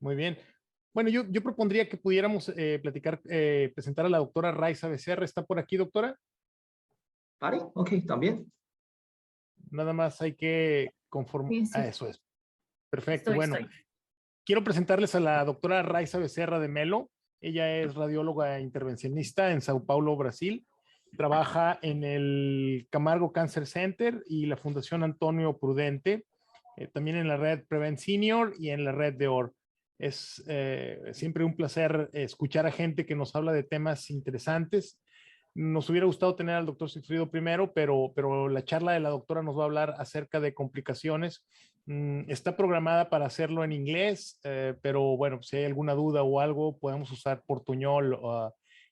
Muy bien. Bueno, yo propondría que pudiéramos presentar a la doctora Raiza Becerra. ¿Está por aquí, doctora? Vale, ok, también. Nada más hay que conformar. Sí, sí. Eso es. Perfecto. Estoy. Quiero presentarles a la doctora Raiza Becerra de Melo. Ella es radióloga e intervencionista en Sao Paulo, Brasil. Trabaja en el Camargo Cancer Center y la Fundación Antonio Prudente, también en la red Prevent Senior y en la red de OR. Es siempre un placer escuchar a gente que nos habla de temas interesantes. Nos hubiera gustado tener al doctor Sigfrido primero, pero la charla de la doctora nos va a hablar acerca de complicaciones. Está programada para hacerlo en inglés, pero bueno, si hay alguna duda o algo, podemos usar portuñol.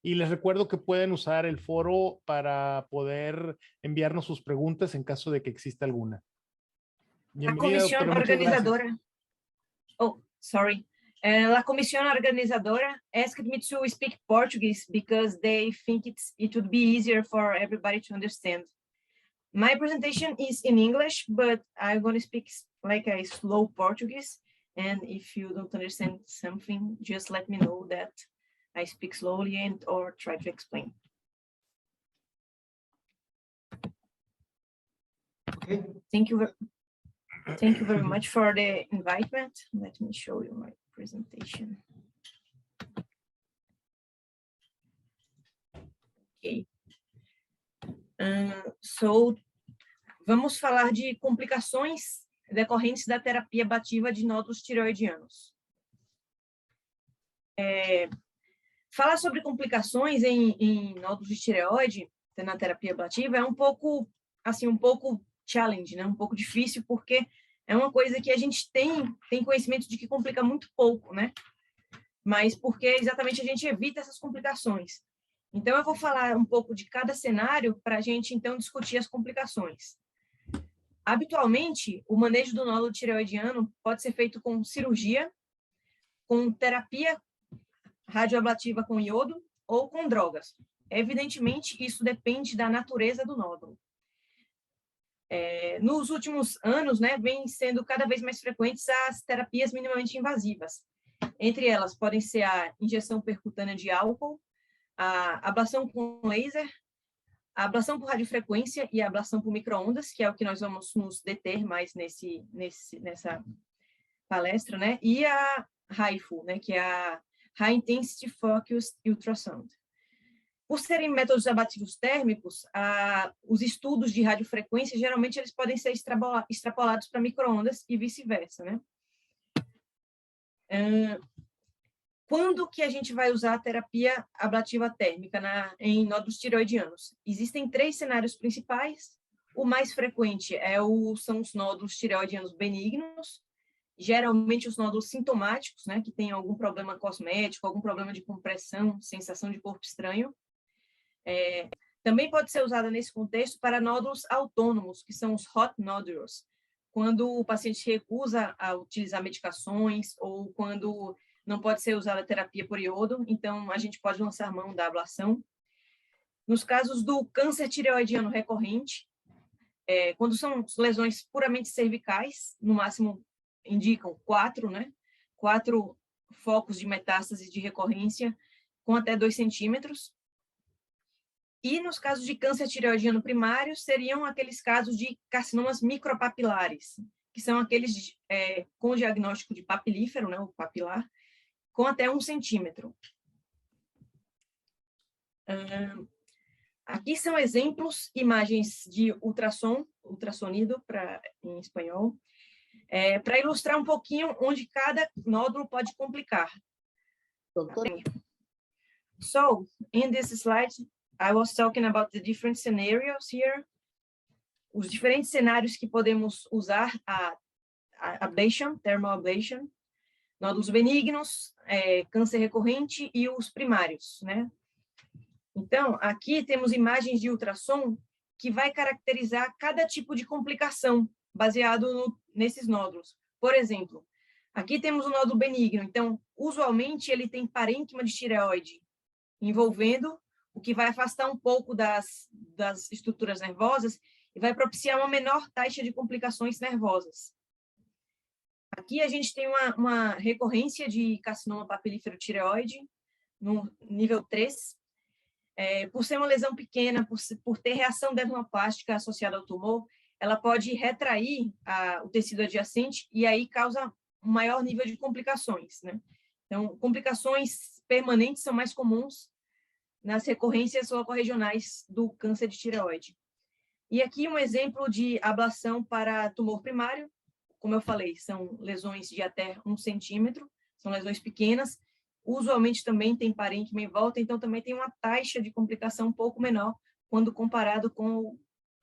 Y les recuerdo que pueden usar el foro para poder enviarnos sus preguntas en caso de que exista alguna. La Bienvenida, comisión doctora, muchas gracias. organizadora. Oh, sorry. La comisión organizadora asked me to speak Portuguese because they think it would be easier for everybody to understand. My presentation is in English, but I'm going to speak like a slow Portuguese. And if you don't understand something, just let me know that I speak slowly and or try to explain. Okay. Thank you very much for the invitement. Let me show you my presentation. Ok. Vamos falar de complicações decorrentes da terapia ablativa de nódulos tireoidianos. Falar sobre complicações em nódulos de tireoide na terapia ablativa é um pouco challenge, né? Um pouco difícil, porque é uma coisa que a gente tem conhecimento de que complica muito pouco, né? Mas porque exatamente a gente evita essas complicações. Então, eu vou falar um pouco de cada cenário para a gente, então, discutir as complicações. Habitualmente, o manejo do nódulo tireoidiano pode ser feito com cirurgia, com terapia radioablativa com iodo ou com drogas. Evidentemente, isso depende da natureza do nódulo. Nos últimos anos, né, vem sendo cada vez mais frequentes as terapias minimamente invasivas. Entre elas, podem ser a injeção percutânea de álcool, a ablação com laser, a ablação por radiofrequência e a ablação por micro-ondas, que é o que nós vamos nos deter mais nessa palestra, né? E a HIFU, né, que é a High Intensity Focused Ultrasound. Por serem métodos ablativos térmicos, os estudos de radiofrequência, geralmente, eles podem ser extrapolados para micro-ondas e vice-versa, né? Quando que a gente vai usar a terapia ablativa térmica em nódulos tireoidianos? Existem 3 cenários principais. O mais frequente são os nódulos tireoidianos benignos, geralmente os nódulos sintomáticos, né, que têm algum problema cosmético, algum problema de compressão, sensação de corpo estranho. Também pode ser usada nesse contexto para nódulos autônomos, que são os hot nodules, quando o paciente recusa a utilizar medicações ou quando não pode ser usada a terapia por iodo, então a gente pode lançar mão da ablação. Nos casos do câncer tireoidiano recorrente, quando são lesões puramente cervicais, no máximo indicam 4, né? 4 focos de metástase de recorrência com até 2 centímetros. E nos casos de câncer tireoidiano primário, seriam aqueles casos de carcinomas micropapilares, que são aqueles com diagnóstico de papilífero, né, o papilar, com até 1 centímetro. Aqui são exemplos, imagens de ultrassonido em espanhol, para ilustrar um pouquinho onde cada nódulo pode complicar. So, in this slide, I was talking about the different scenarios here. Os diferentes cenários que podemos usar a ablation, thermal ablation, nódulos benignos, câncer recorrente e os primários, né? Então, aqui temos imagens de ultrassom que vai caracterizar cada tipo de complicação baseado nesses nódulos. Por exemplo, aqui temos um nódulo benigno, então, usualmente, ele tem parênquima de tireoide envolvendo, o que vai afastar um pouco das estruturas nervosas e vai propiciar uma menor taxa de complicações nervosas. Aqui a gente tem uma recorrência de carcinoma papilífero tireoide, no nível 3. Por ser uma lesão pequena, por ter reação dermoplástica associada ao tumor, ela pode retrair o tecido adjacente e aí causa um maior nível de complicações, né? Então, complicações permanentes são mais comuns nas recorrências locorregionais do câncer de tireoide. E aqui um exemplo de ablação para tumor primário. Como eu falei, são lesões de até 1 centímetro, são lesões pequenas, usualmente também tem parênquima em volta, então também tem uma taxa de complicação um pouco menor quando comparado com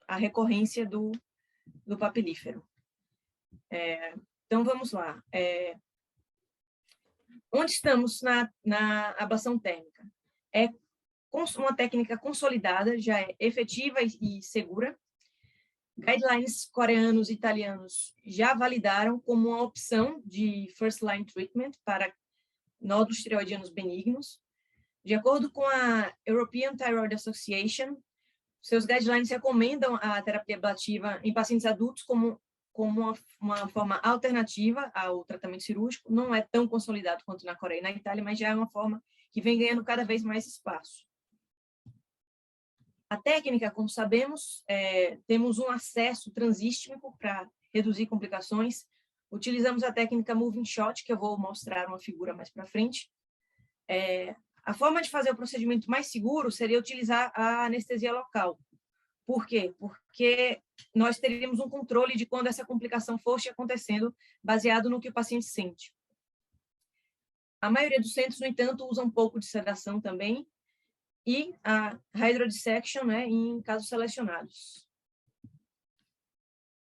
a recorrência do papilífero. Então, vamos lá. Onde estamos na ablação térmica? É uma técnica consolidada, já é efetiva e segura. Guidelines coreanos e italianos já validaram como uma opção de first-line treatment para nódulos tireoidianos benignos. De acordo com a European Thyroid Association, seus guidelines recomendam a terapia ablativa em pacientes adultos como uma forma alternativa ao tratamento cirúrgico. Não é tão consolidado quanto na Coreia e na Itália, mas já é uma forma que vem ganhando cada vez mais espaço. A técnica, como sabemos, temos um acesso transístmico para reduzir complicações. Utilizamos a técnica Moving Shot, que eu vou mostrar uma figura mais para frente. A forma de fazer o procedimento mais seguro seria utilizar a anestesia local. Por quê? Porque nós teríamos um controle de quando essa complicação fosse acontecendo, baseado no que o paciente sente. A maioria dos centros, no entanto, usa um pouco de sedação também, e a hydrodissection, né, em casos selecionados.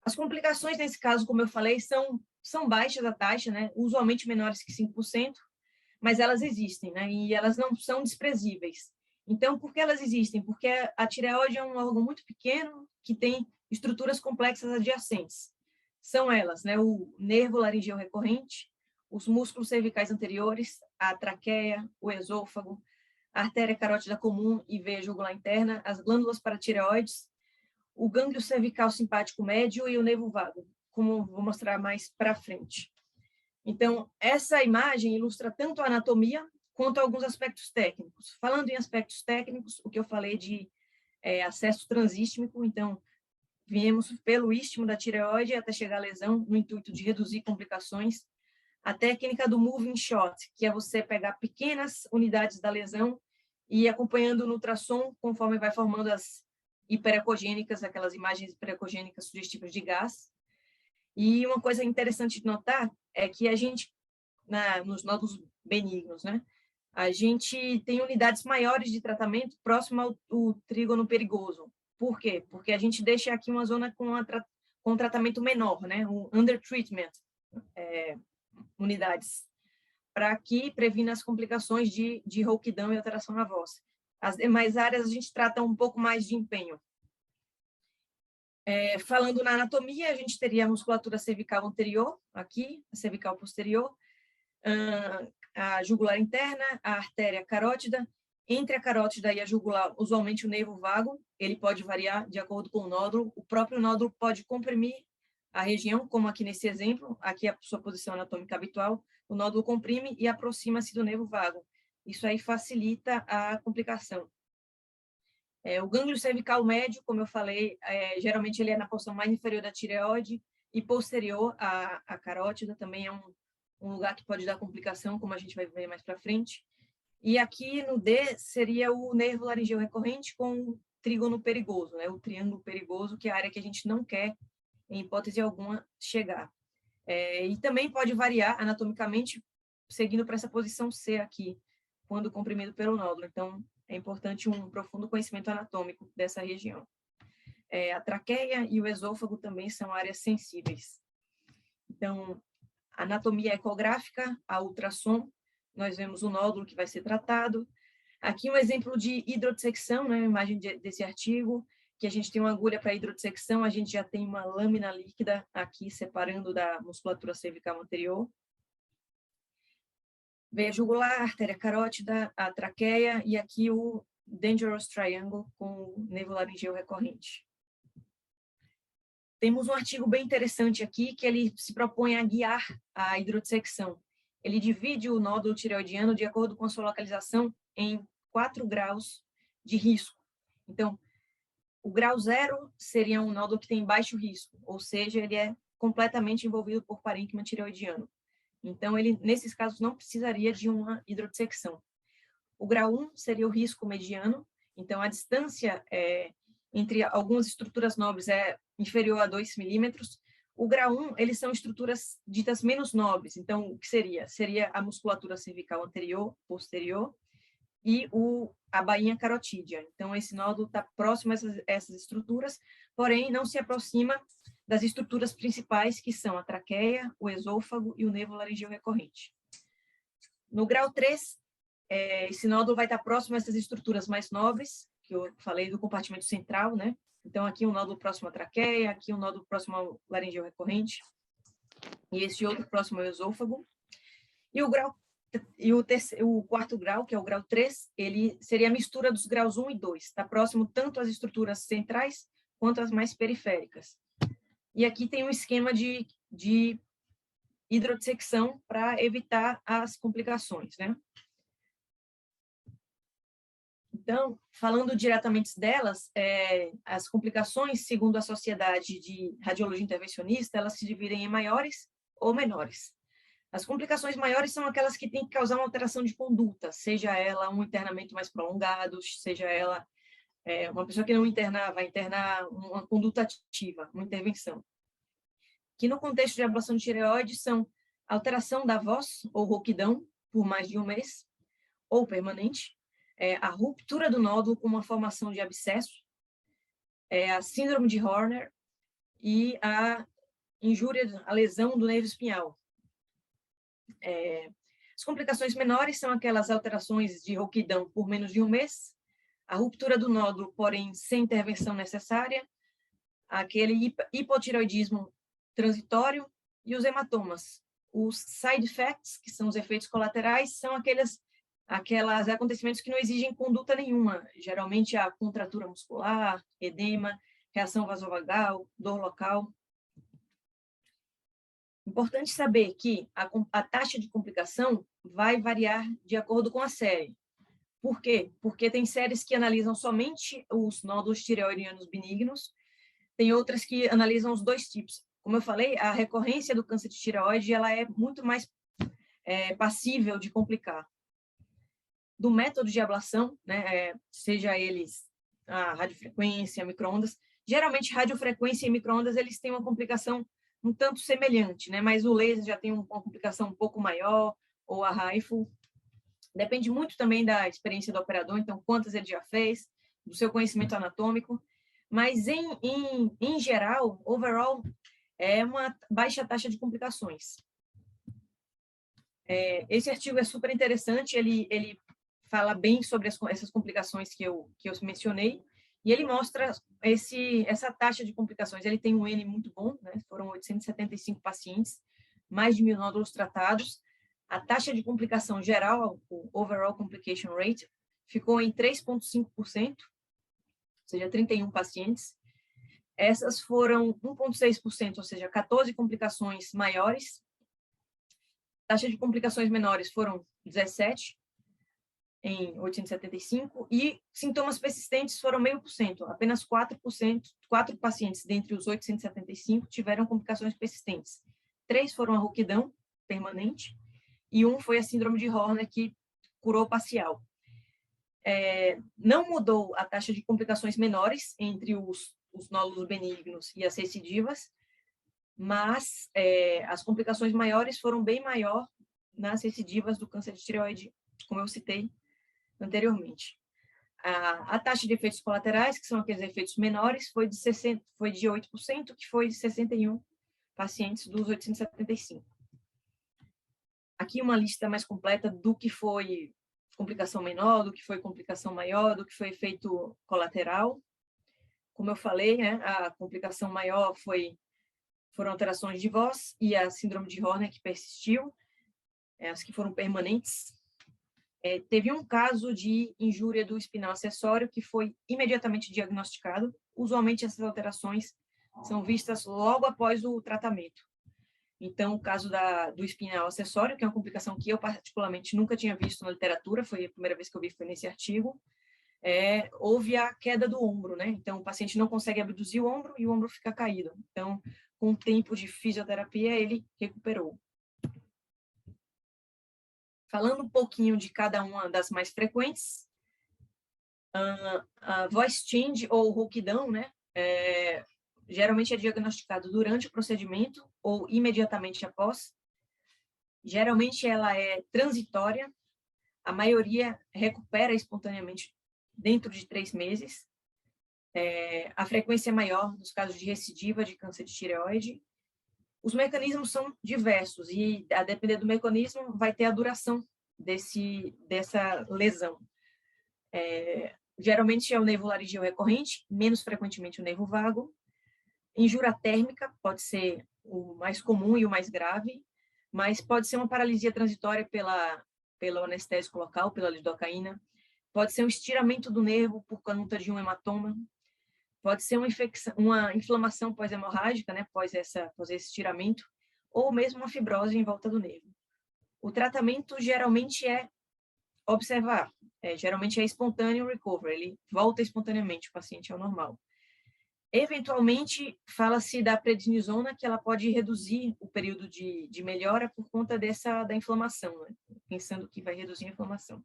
As complicações, nesse caso, como eu falei, são baixas a taxa, né, usualmente menores que 5%, mas elas existem, né, e elas não são desprezíveis. Então, por que elas existem? Porque a tireoide é um órgão muito pequeno que tem estruturas complexas adjacentes. São elas, né, o nervo laringeu recorrente, os músculos cervicais anteriores, a traqueia, o esôfago, a artéria carótida comum e veia jugular interna, as glândulas paratireoides, o gânglio cervical simpático médio e o nervo vago, como vou mostrar mais para frente. Então, essa imagem ilustra tanto a anatomia quanto alguns aspectos técnicos. Falando em aspectos técnicos, o que eu falei de acesso transístmico, então, viemos pelo istmo da tireoide até chegar à lesão, no intuito de reduzir complicações. A técnica do moving shot, que é você pegar pequenas unidades da lesão e acompanhando no ultrassom, conforme vai formando as hiperecogênicas, aquelas imagens hiperecogênicas sugestivas de gás. E uma coisa interessante de notar é que a gente, nos nódulos benignos, né, a gente tem unidades maiores de tratamento próximo ao trígono perigoso. Por quê? Porque a gente deixa aqui uma zona com um tratamento menor, né, o undertreatment, unidades, para que previna as complicações de rouquidão e alteração na voz. As demais áreas a gente trata um pouco mais de empenho. Falando na anatomia, a gente teria a musculatura cervical anterior, aqui, a cervical posterior, a jugular interna, a artéria carótida. Entre a carótida e a jugular, usualmente o nervo vago, ele pode variar de acordo com o nódulo. O próprio nódulo pode comprimir a região, como aqui nesse exemplo, aqui a sua posição anatômica habitual, o nódulo comprime e aproxima-se do nervo vago. Isso aí facilita a complicação. O gânglio cervical médio, como eu falei, geralmente ele é na porção mais inferior da tireoide e posterior à carótida, também é um lugar que pode dar complicação, como a gente vai ver mais para frente. E aqui no D seria o nervo laringeu recorrente com o trígono perigoso, né? O triângulo perigoso, que é a área que a gente não quer, em hipótese alguma, chegar. E também pode variar anatomicamente, seguindo para essa posição C aqui, quando comprimido pelo nódulo. Então, é importante um profundo conhecimento anatômico dessa região. A traqueia e o esôfago também são áreas sensíveis. Então, anatomia ecográfica, a ultrassom, nós vemos o nódulo que vai ser tratado. Aqui um exemplo de hidrodissecção, né, imagem desse artigo, que a gente tem uma agulha para hidrodissecção, a gente já tem uma lâmina líquida aqui separando da musculatura cervical anterior. Veia jugular, artéria carótida, a traqueia e aqui o dangerous triangle com o nervo laringeu recorrente. temos um artigo bem interessante aqui que ele se propõe a guiar a hidrodissecção. Ele divide o nódulo tireoidiano de acordo com a sua localização em 4 graus de risco. Então, o grau 0 seria um nódulo que tem baixo risco, ou seja, ele é completamente envolvido por parênquima tireoidiano. Então, ele, nesses casos, não precisaria de uma hidrodissecção. O grau 1 seria o risco mediano, então a distância entre algumas estruturas nobres é inferior a 2 milímetros. O grau 1, eles são estruturas ditas menos nobres, então o que seria? Seria a musculatura cervical anterior, posterior, e a bainha carotídea. Então, esse nódulo está próximo a essas estruturas, porém não se aproxima das estruturas principais, que são a traqueia, o esôfago e o nervo laringeu recorrente. No grau 3, esse nódulo vai estar próximo a essas estruturas mais nobres, que eu falei do compartimento central, né? Então, aqui um nódulo próximo à traqueia, aqui um nódulo próximo ao laringeu recorrente, e esse outro próximo ao esôfago. E o quarto grau, que é o grau 3, ele seria a mistura dos graus 1 e 2. Está próximo tanto às estruturas centrais quanto às mais periféricas. E aqui tem um esquema de hidrodissecção para evitar as complicações, né? Então, falando diretamente delas, as complicações, segundo a Sociedade de Radiologia Intervencionista, elas se dividem em maiores ou menores. As complicações maiores são aquelas que têm que causar uma alteração de conduta, seja ela um internamento mais prolongado, seja ela uma pessoa que não internar, vai internar uma conduta ativa, uma intervenção. Que no contexto de ablação de tireoide são alteração da voz ou rouquidão por mais de um mês, ou permanente, a ruptura do nódulo com uma formação de abscesso, a síndrome de Horner e a injúria, a lesão do nervo espinhal. As complicações menores são aquelas alterações de rouquidão por menos de um mês, a ruptura do nódulo, porém sem intervenção necessária, aquele hipotireoidismo transitório e os hematomas. Os side effects, que são os efeitos colaterais, são aqueles acontecimentos que não exigem conduta nenhuma, geralmente a contratura muscular, edema, reação vasovagal, dor local. Importante saber que a taxa de complicação vai variar de acordo com a série. Por quê? Porque tem séries que analisam somente os nódulos tireoidianos benignos, tem outras que analisam os dois tipos. Como eu falei, a recorrência do câncer de tireoide ela é muito mais passível de complicar. Do método de ablação, né, seja eles a radiofrequência, a micro-ondas, geralmente radiofrequência e micro-ondas eles têm uma complicação um tanto semelhante, né, mas o laser já tem uma complicação um pouco maior, ou a HIFU. Depende muito também da experiência do operador, então quantas ele já fez, do seu conhecimento anatômico, mas em geral, overall, é uma baixa taxa de complicações. Esse artigo é super interessante, ele fala bem sobre essas complicações que eu mencionei, e ele mostra essa taxa de complicações. Ele tem um N muito bom, né? Foram 875 pacientes, mais de 1.000 nódulos tratados. A taxa de complicação geral, o overall complication rate, ficou em 3,5%, ou seja, 31 pacientes. Essas foram 1,6%, ou seja, 14 complicações maiores. Taxa de complicações menores foram 17 em 875 e sintomas persistentes foram 0,5%. Apenas 4 pacientes dentre os 875 tiveram complicações persistentes. 3 foram a rouquidão permanente e 1 foi a síndrome de Horner, que curou parcial. Não mudou a taxa de complicações menores entre os nódulos benignos e as recidivas, mas as complicações maiores foram bem maior nas recidivas do câncer de tireoide, como eu citei anteriormente. A taxa de efeitos colaterais, que são aqueles efeitos menores, foi de 8%, que foi de 61 pacientes dos 875. Aqui uma lista mais completa do que foi complicação menor, do que foi complicação maior, do que foi efeito colateral. Como eu falei, né, a complicação maior foram alterações de voz e a síndrome de Horner, que persistiu, as que foram permanentes. Teve um caso de injúria do espinal acessório que foi imediatamente diagnosticado. Usualmente, essas alterações são vistas logo após o tratamento. Então, o caso do espinhal acessório, que é uma complicação que eu particularmente nunca tinha visto na literatura, foi a primeira vez que eu vi, foi nesse artigo, houve a queda do ombro, né? Então, o paciente não consegue abduzir o ombro e o ombro fica caído. Então, com o tempo de fisioterapia, ele recuperou. Falando um pouquinho de cada uma das mais frequentes, a voice change ou rouquidão, né? Geralmente é diagnosticado durante o procedimento ou imediatamente após. Geralmente ela é transitória, a maioria recupera espontaneamente dentro de 3 meses. A frequência é maior nos casos de recidiva de câncer de tireoide. Os mecanismos são diversos e, a depender do mecanismo, vai ter a duração dessa lesão. Geralmente é o nervo laringeu recorrente, menos frequentemente o nervo vago. Injúria térmica pode ser o mais comum e o mais grave, mas pode ser uma paralisia transitória pelo anestésico local, pela lidocaína. Pode ser um estiramento do nervo por conta de um hematoma. Pode ser uma inflamação pós-hemorrágica, né, após esse estiramento, ou mesmo uma fibrose em volta do nervo. O tratamento geralmente é observar, geralmente é espontâneo recovery, ele volta espontaneamente o paciente ao normal. Eventualmente, fala-se da prednisona, que ela pode reduzir o período de melhora por conta da inflamação, né? Pensando que vai reduzir a inflamação.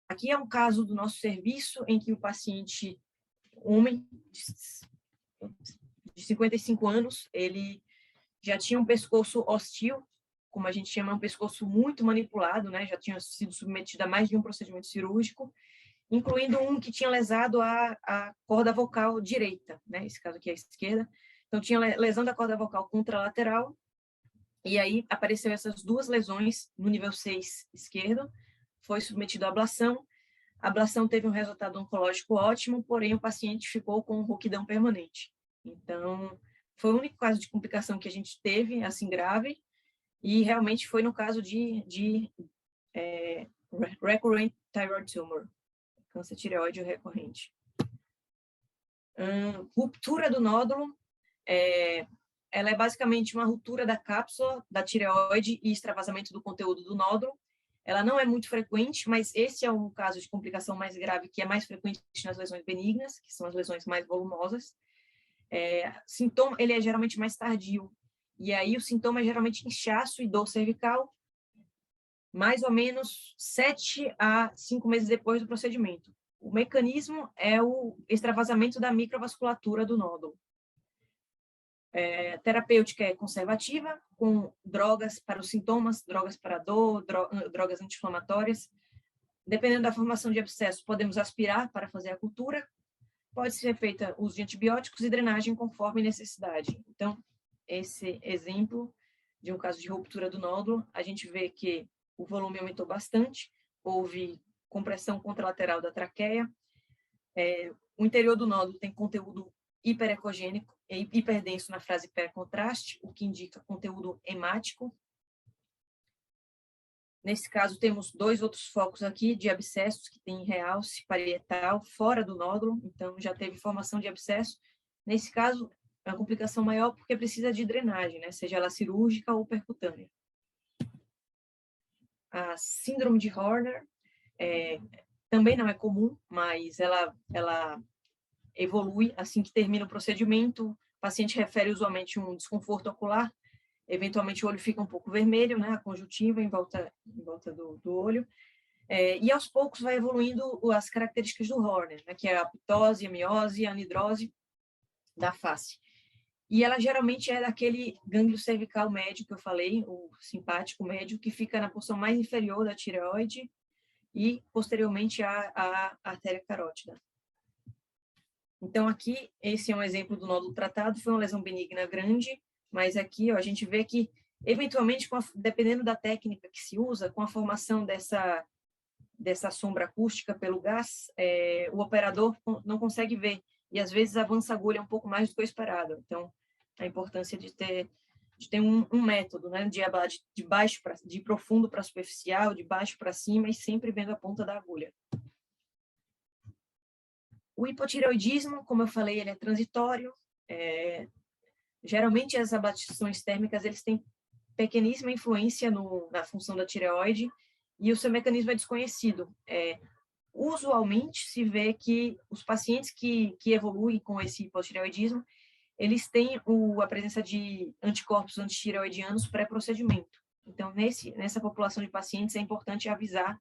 Aqui é um caso do nosso serviço em que o paciente, homem de 55 anos, ele já tinha um pescoço hostil, como a gente chama, um pescoço muito manipulado, né? Já tinha sido submetido a mais de um procedimento cirúrgico, incluindo um que tinha lesado a corda vocal direita, né? Esse caso aqui é a esquerda. Então, tinha lesão da corda vocal contralateral, e aí apareceu essas 2 lesões no nível 6 esquerdo, foi submetido à ablação. A ablação teve um resultado oncológico ótimo, porém o paciente ficou com rouquidão permanente. Então, foi o único caso de complicação que a gente teve, assim, grave, e realmente foi no caso de recurrent thyroid tumor, câncer tireoide recorrente. Ruptura do nódulo, ela é basicamente uma ruptura da cápsula da tireoide e extravasamento do conteúdo do nódulo. Ela não é muito frequente, mas esse é um caso de complicação mais grave, que é mais frequente nas lesões benignas, que são as lesões mais volumosas. Sintoma, ele é geralmente mais tardio, e aí o sintoma é geralmente inchaço e dor cervical, mais ou menos 7 a 5 meses depois do procedimento. O mecanismo é o extravasamento da microvasculatura do nódulo. Terapêutica é conservativa, com drogas para os sintomas, drogas para a dor, drogas anti-inflamatórias. Dependendo da formação de abscesso, podemos aspirar para fazer a cultura. Pode ser feita uso de antibióticos e drenagem conforme necessidade. Então, esse exemplo de um caso de ruptura do nódulo, a gente vê que o volume aumentou bastante, houve compressão contralateral da traqueia, o interior do nódulo tem conteúdo hiperecogênico e hiperdenso na fase hipercontraste, o que indica conteúdo hemático. Nesse caso, temos 2 outros focos aqui de abscessos, que tem realce parietal fora do nódulo, então já teve formação de abscesso. Nesse caso, é uma complicação maior porque precisa de drenagem, né? Seja ela cirúrgica ou percutânea. A síndrome de Horner também não é comum, mas ela evolui assim que termina o procedimento. O paciente refere usualmente um desconforto ocular, eventualmente o olho fica um pouco vermelho, né, a conjuntiva em volta do olho, e aos poucos vai evoluindo as características do Horner, né, que é a ptose, a miose, a anidrose da face. E ela geralmente é daquele gânglio cervical médio que eu falei, o simpático médio, que fica na porção mais inferior da tireoide e posteriormente à artéria carótida. Então, aqui, esse é um exemplo do nódulo tratado, foi uma lesão benigna grande, mas aqui ó, a gente vê que, eventualmente, dependendo da técnica que se usa, com a formação dessa sombra acústica pelo gás, o operador não consegue ver, e às vezes avança a agulha um pouco mais do que o esperado. Então, a importância de ter um método, né, de profundo para superficial, de baixo para cima, e sempre vendo a ponta da agulha. O hipotireoidismo, como eu falei, ele é transitório, Geralmente, as ablações térmicas, eles têm pequeníssima influência na função da tireoide e o seu mecanismo é desconhecido. Usualmente, se vê que os pacientes que evoluem com esse hipotireoidismo, eles têm a presença de anticorpos antitireoidianos pré-procedimento. Então, nessa população de pacientes, é importante avisar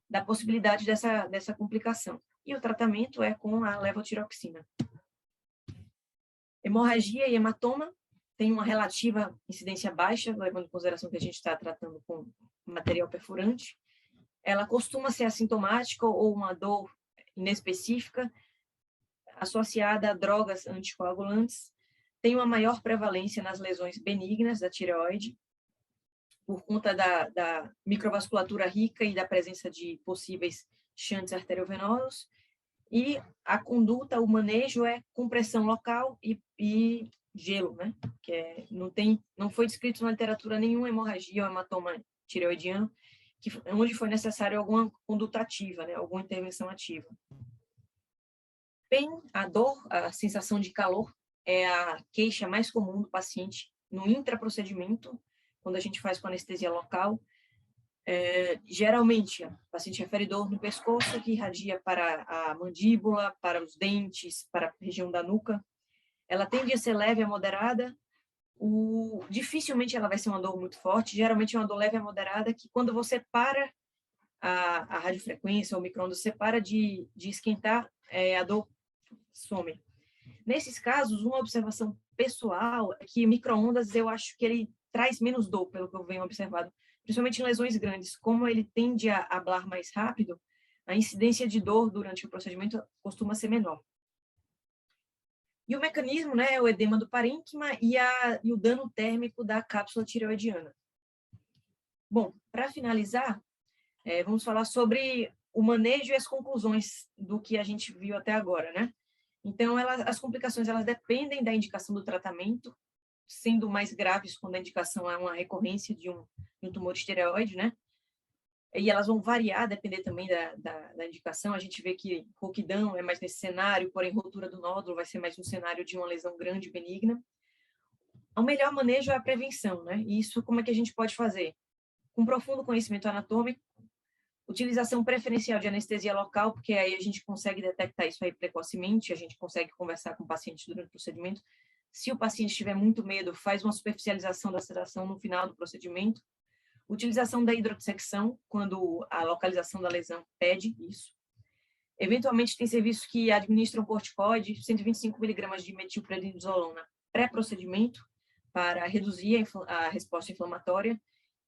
da possibilidade dessa complicação. E o tratamento é com a levotiroxina. Hemorragia e hematoma tem uma relativa incidência baixa, levando em consideração que a gente está tratando com material perfurante. Ela costuma ser assintomática ou uma dor inespecífica, associada a drogas anticoagulantes. Tem uma maior prevalência nas lesões benignas da tireoide, por conta da microvasculatura rica e da presença de possíveis shunts arteriovenosos. E a conduta, o manejo é compressão local e gelo, né? Não foi descrito na literatura nenhuma hemorragia ou hematoma tireoidiano onde foi necessário alguma conduta ativa, né? Alguma intervenção ativa. A dor, a sensação de calor é a queixa mais comum do paciente no intraprocedimento, quando a gente faz com anestesia local. Geralmente, o paciente refere dor no pescoço, que irradia para a mandíbula, para os dentes, para a região da nuca. Ela tende a ser leve a moderada. Dificilmente ela vai ser uma dor muito forte. Geralmente é uma dor leve a moderada, que quando você para a radiofrequência ou micro-ondas, você para de esquentar, a dor some. Nesses casos, uma observação pessoal é que micro-ondas, eu acho que ele traz menos dor, pelo que eu venho observado, principalmente em lesões grandes. Como ele tende a ablar mais rápido, a incidência de dor durante o procedimento costuma ser menor. E o mecanismo, né, é o edema do parênquima e o dano térmico da cápsula tireoidiana. Bom, para finalizar, vamos falar sobre o manejo e as conclusões do que a gente viu até agora, né? Então, as complicações, elas dependem da indicação do tratamento, sendo mais graves quando a indicação é uma recorrência de um tumor de tireoide, né? E elas vão variar, depender também da indicação. A gente vê que rouquidão é mais nesse cenário, porém rotura do nódulo vai ser mais no cenário de uma lesão grande benigna. O melhor manejo é a prevenção, né? E isso como é que a gente pode fazer? Com profundo conhecimento anatômico, utilização preferencial de anestesia local, porque aí a gente consegue detectar isso aí precocemente, a gente consegue conversar com o paciente durante o procedimento. Se o paciente tiver muito medo, faz uma superficialização da sedação no final do procedimento. Utilização da hidrodissecção, quando a localização da lesão pede isso. Eventualmente, tem serviços que administram corticoide, 125 mg de metilprednisolona pré-procedimento, para reduzir a resposta inflamatória.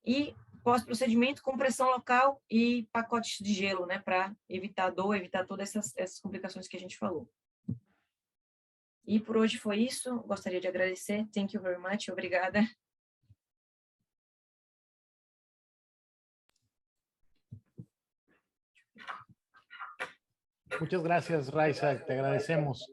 E pós-procedimento, compressão local e pacotes de gelo, né, para evitar dor, evitar todas essas complicações que a gente falou. E por hoje foi isso. Gostaria de agradecer. Thank you very much. Obrigada. Muchas gracias, Raiza. Te agradecemos.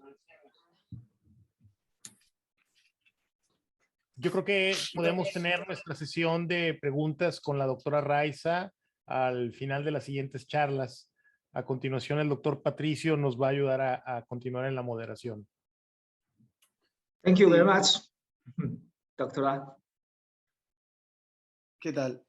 Yo creo que podemos tener nuestra sesión de preguntas con la doctora Raiza al final de las siguientes charlas. A continuación, el doctor Patricio nos va a ayudar a continuar en la moderación. Thank you very much, doctora. ¿Qué tal?